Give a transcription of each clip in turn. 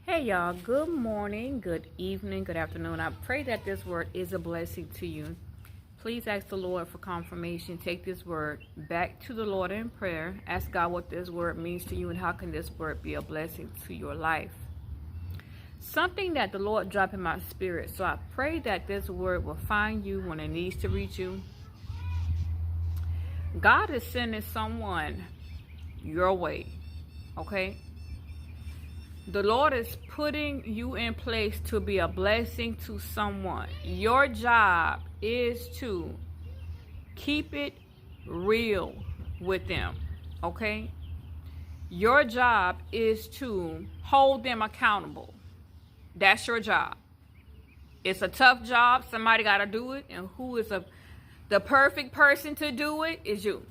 Hey y'all, good morning, good evening, good afternoon. I pray that this word is a blessing to you. Please ask the Lord for confirmation. Take this word back to the Lord in prayer. Ask God what this word means to you and how can this word be a blessing to your life. Something that the Lord dropped in my spirit. So I pray that this word will find you when it needs to reach you. God is sending someone your way, okay? The Lord is putting you in place to be a blessing to someone. Your job is to keep it real with them, okay? Your job is to hold them accountable. That's your job. It's a tough job. Somebody got to do it. And who is the perfect person to do it is you.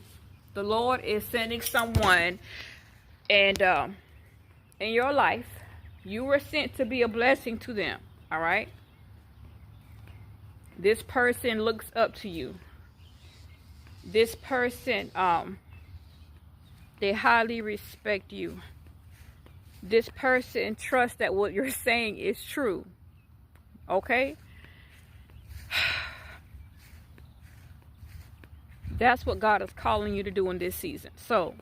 The Lord is sending someone and in your life. You were sent to be a blessing to them, all right? This person looks up to you. This person, they highly respect you. This person trusts that what you're saying is true, okay? That's what God is calling you to do in this season. So,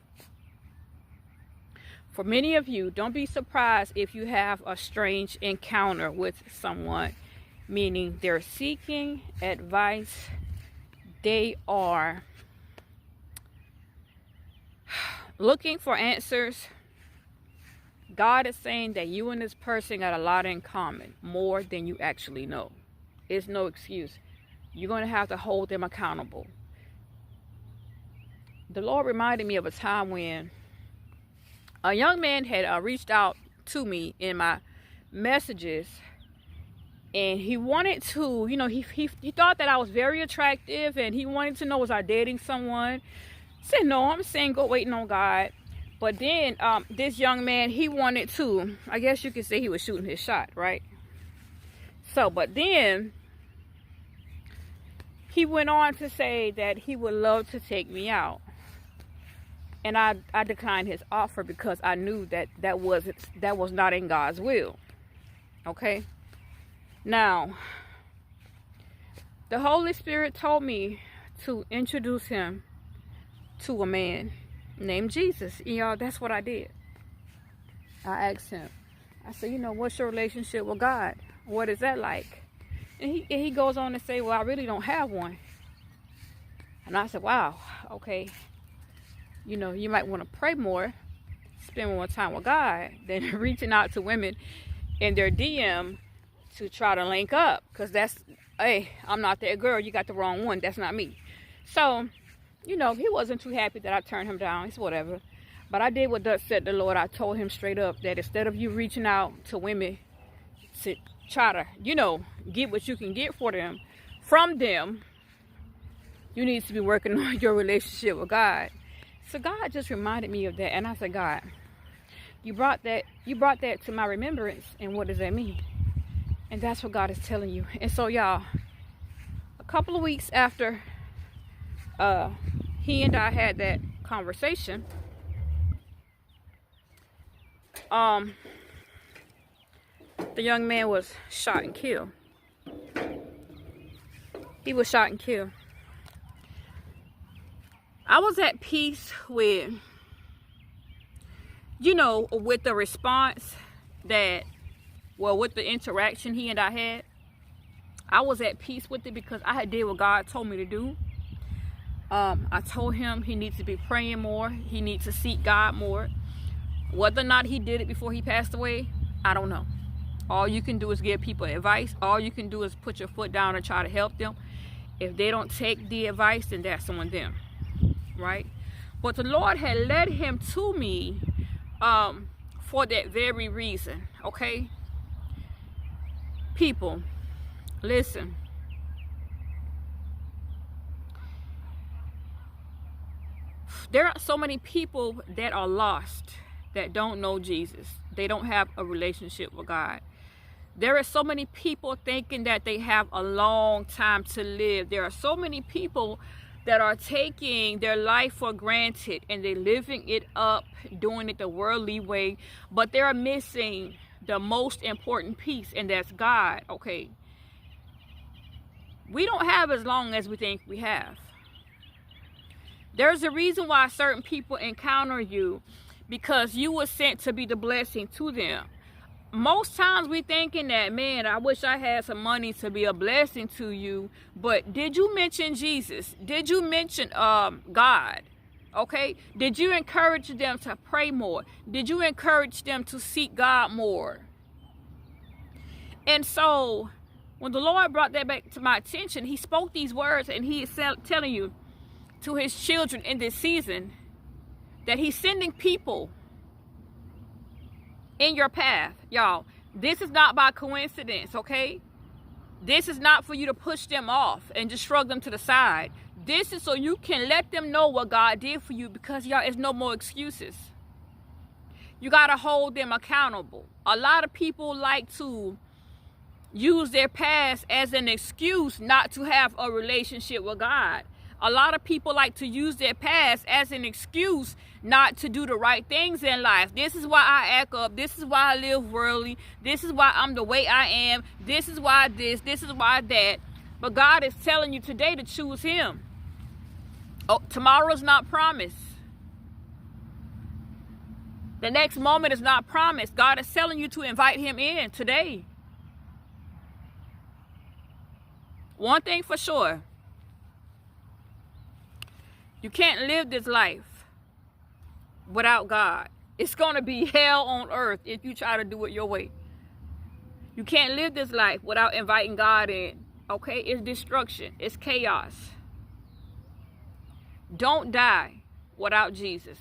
for many of you, don't be surprised if you have a strange encounter with someone, meaning they're seeking advice. They are looking for answers. God is saying that you and this person got a lot in common, more than you actually know. It's no excuse. You're going to have to hold them accountable. The Lord reminded me of a time when a young man had reached out to me in my messages, and he wanted to, he thought that I was very attractive, and he wanted to know, was I dating someone? I said, no, I'm single, waiting on God. But then this young man, he wanted to, I guess you could say he was shooting his shot, right? So, but then he went on to say that he would love to take me out. And I declined his offer because I knew that was not in God's will. Okay? Now, the Holy Spirit told me to introduce him to a man named Jesus. Y'all, that's what I did. I asked him. I said, what's your relationship with God? What is that like? And he goes on to say, well, I really don't have one. And I said, wow, okay. You might want to pray more, spend more time with God than reaching out to women in their DM to try to link up. Because hey, I'm not that girl. You got the wrong one. That's not me. So, he wasn't too happy that I turned him down. It's whatever. But I did what thus said the Lord. I told him straight up that instead of you reaching out to women to try to, get what you can get from them, you need to be working on your relationship with God. So God just reminded me of that, and I said, God, you brought that to my remembrance, and what does that mean? And that's what God is telling you. And so, y'all, a couple of weeks after he and I had that conversation, the young man was shot and killed. He was shot and killed. I was at peace with, with the response with the interaction he and I had. I was at peace with it because I had did what God told me to do. I told him he needs to be praying more. He needs to seek God more. Whether or not he did it before he passed away, I don't know. All you can do is give people advice. All you can do is put your foot down and try to help them. If they don't take the advice, then that's on them. Right? But the Lord had led him to me for that very reason. Okay? People, listen. There are so many people that are lost, that don't know Jesus. They don't have a relationship with God. There are so many people thinking that they have a long time to live. There are so many people that are taking their life for granted and they're living it up, doing it the worldly way, but they're missing the most important piece, and that's God. Okay, we don't have as long as we think we have. There's a reason why certain people encounter you, because you were sent to be the blessing to them. Most times we thinking that, man, I wish I had some money to be a blessing to you. But did you mention Jesus? Did you mention God? Okay, did you encourage them to pray more? Did you encourage them to seek God more? And so when the Lord brought that back to my attention, he spoke these words, and he is telling you to his children in this season that he's sending people in your path. Y'all, this is not by coincidence, okay? This is not for you to push them off and just shrug them to the side. This is so you can let them know what God did for you, because y'all, it's no more excuses. You got to hold them accountable. A lot of people like to use their past as an excuse not to have a relationship with God. A lot of people like to use their past as an excuse not to do the right things in life. This is why I act up. This is why I live worldly. This is why I'm the way I am. This is why this. This is why that. But God is telling you today to choose him. Oh, tomorrow's not promised. The next moment is not promised. God is telling you to invite him in today. One thing for sure. You can't live this life without God. It's going to be hell on earth if you try to do it your way. You can't live this life without inviting God in. Okay? It's destruction. It's chaos. Don't die without Jesus.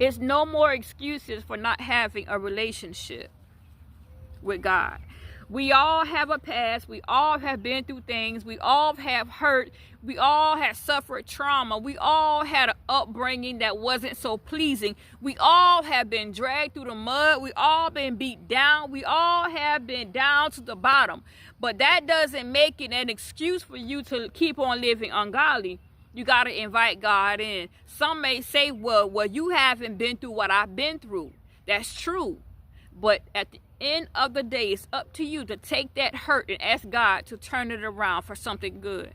It's no more excuses for not having a relationship with God. We all have a past. We all have been through things. We all have hurt. We all have suffered trauma. We all had an upbringing that wasn't so pleasing. We all have been dragged through the mud. We all been beat down. We all have been down to the bottom. But that doesn't make it an excuse for you to keep on living ungodly. You got to invite God in. Some may say, well, you haven't been through what I've been through. That's true. But at the end of the day, it's up to you to take that hurt and ask God to turn it around for something good.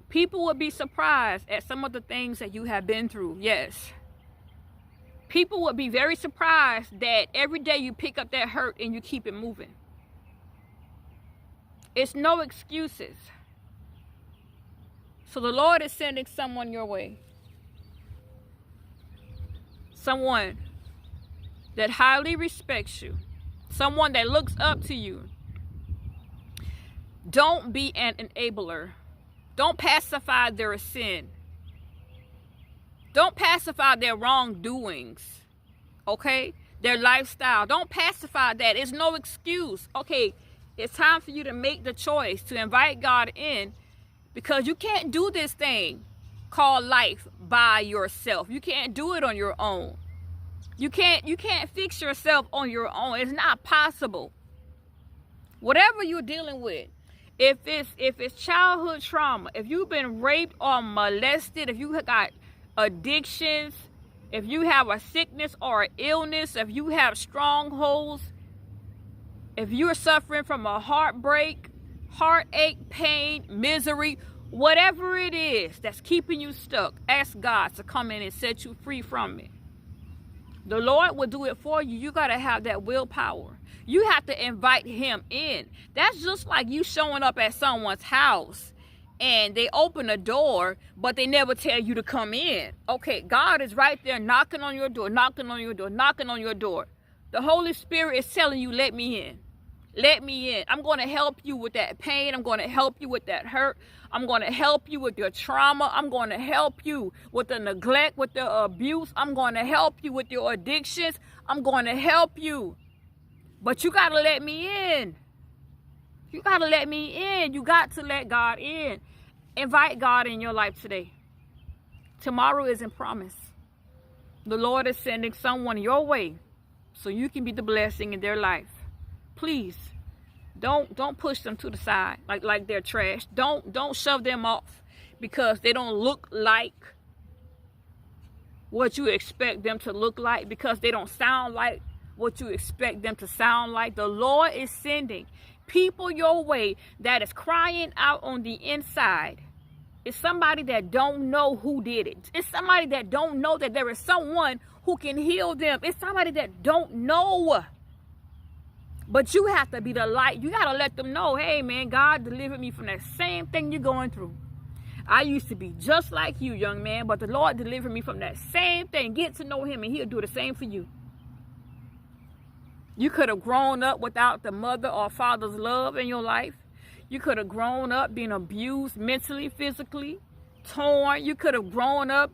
People will be surprised at some of the things that you have been through. Yes. People will be very surprised that every day you pick up that hurt and you keep it moving. It's no excuses. So the Lord is sending someone your way. Someone that highly respects you. Someone that looks up to you. Don't be an enabler. Don't pacify their sin. Don't pacify their wrongdoings. Okay? Their lifestyle. Don't pacify that. It's no excuse. Okay, it's time for you to make the choice to invite God in, because you can't do this thing called life by yourself. You can't do it on your own. You can't fix yourself on your own. It's not possible. Whatever you're dealing with, if it's childhood trauma, if you've been raped or molested, if you got addictions, if you have a sickness or an illness, if you have strongholds, if you're suffering from a heartbreak, heartache, pain, misery, whatever it is that's keeping you stuck, ask God to come in and set you free from it. The Lord will do it for you. You got to have that willpower. You have to invite him in. That's just like you showing up at someone's house and they open a door, but they never tell you to come in. Okay, God is right there knocking on your door, knocking on your door, knocking on your door. The Holy Spirit is telling you, let me in. Let me in. I'm going to help you with that pain. I'm going to help you with that hurt. I'm going to help you with your trauma. I'm going to help you with the neglect, with the abuse. I'm going to help you with your addictions. I'm going to help you. But you got to let me in. You got to let me in. You got to let God in. Invite God in your life today. Tomorrow isn't promised. The Lord is sending someone your way so you can be the blessing in their life. Please, don't push them to the side like they're trash. Don't shove them off because they don't look like what you expect them to look like because they don't sound like what you expect them to sound like. The Lord is sending people your way that is crying out on the inside. It's somebody that don't know who did it. It's somebody that don't know that there is someone who can heal them. It's somebody that don't know. But you have to be the light. You got to let them know, hey, man, God delivered me from that same thing you're going through. I used to be just like you, young man, but the Lord delivered me from that same thing. Get to know him, and he'll do the same for you. You could have grown up without the mother or father's love in your life. You could have grown up being abused mentally, physically, torn. You could have grown up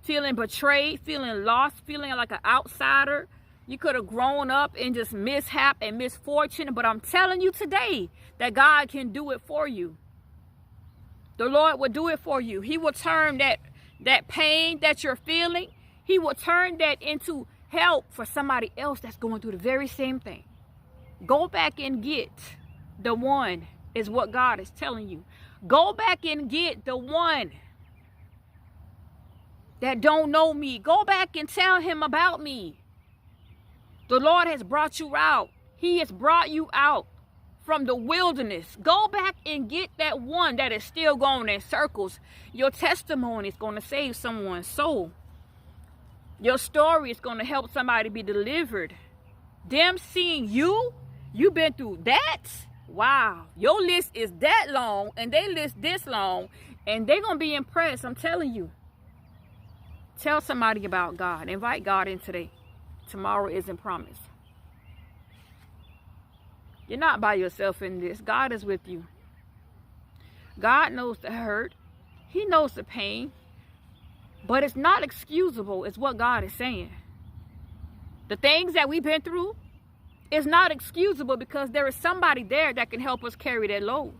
feeling betrayed, feeling lost, feeling like an outsider. You could have grown up in just mishap and misfortune. But I'm telling you today that God can do it for you. The Lord will do it for you. He will turn that pain that you're feeling, he will turn that into help for somebody else that's going through the very same thing. Go back and get the one, is what God is telling you. Go back and get the one that don't know me. Go back and tell him about me. The Lord has brought you out. He has brought you out from the wilderness. Go back and get that one that is still going in circles. Your testimony is going to save someone's soul. Your story is going to help somebody be delivered. Them seeing you've been through that. Wow, your list is that long and they list this long, and they're going to be impressed. I'm telling you. Tell somebody about God. Invite God in today. Tomorrow isn't promised. You're not by yourself in this. God is with you. God knows the hurt. He knows the pain. But it's not excusable, is what God is saying. The things that we've been through is not excusable because there is somebody there that can help us carry that load.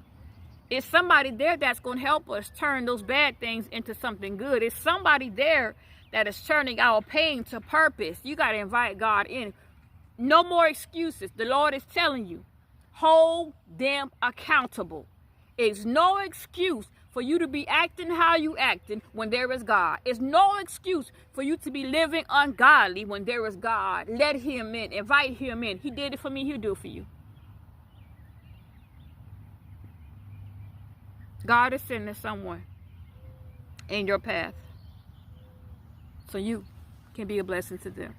It's somebody there that's going to help us turn those bad things into something good. It's somebody there that is turning our pain to purpose. You got to invite God in. No more excuses. The Lord is telling you, hold them accountable. It's no excuse for you to be acting how you acting when there is God. It's no excuse for you to be living ungodly when there is God. Let him in. Invite him in. He did it for me. He'll do it for you. God is sending someone in your path so you can be a blessing to them.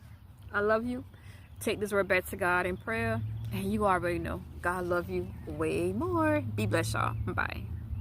I love you. Take this word back to God in prayer. And you already know God love you way more. Be blessed, y'all. Bye.